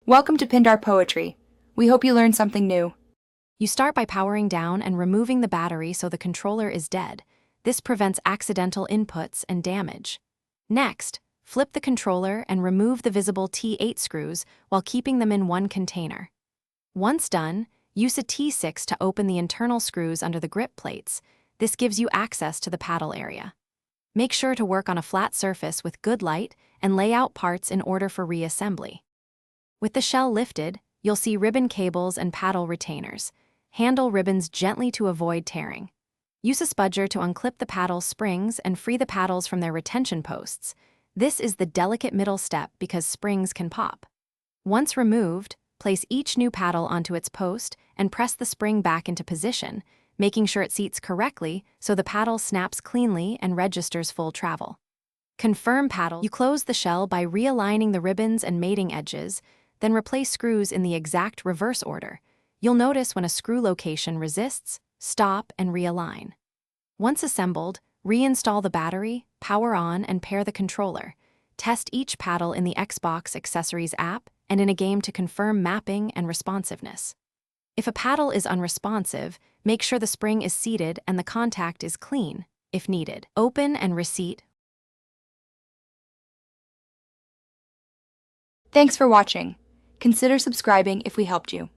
Welcome to Pindar Poetry. We hope you learned something new. You start by powering down and removing the battery so the controller is dead. This prevents accidental inputs and damage. Next, flip the controller and remove the visible T8 screws while keeping them in one container. Once done, use a T6 to open the internal screws under the grip plates. This gives you access to the paddle area. Make sure to work on a flat surface with good light and lay out parts in order for reassembly. With the shell lifted, you'll see ribbon cables and paddle retainers. Handle ribbons gently to avoid tearing. Use a spudger to unclip the paddle springs and free the paddles from their retention posts. This is the delicate middle step because springs can pop. Once removed, place each new paddle onto its post and press the spring back into position, making sure it seats correctly so the paddle snaps cleanly and registers full travel. Confirm paddle. You close the shell by realigning the ribbons and mating edges, then replace screws in the exact reverse order. You'll notice when a screw location resists, stop, and realign. Once assembled, reinstall the battery, power on, and pair the controller. Test each paddle in the Xbox Accessories app and in a game to confirm mapping and responsiveness. If a paddle is unresponsive, make sure the spring is seated and the contact is clean, if needed. Open and reseat. Thanks for watching. Consider subscribing if we helped you.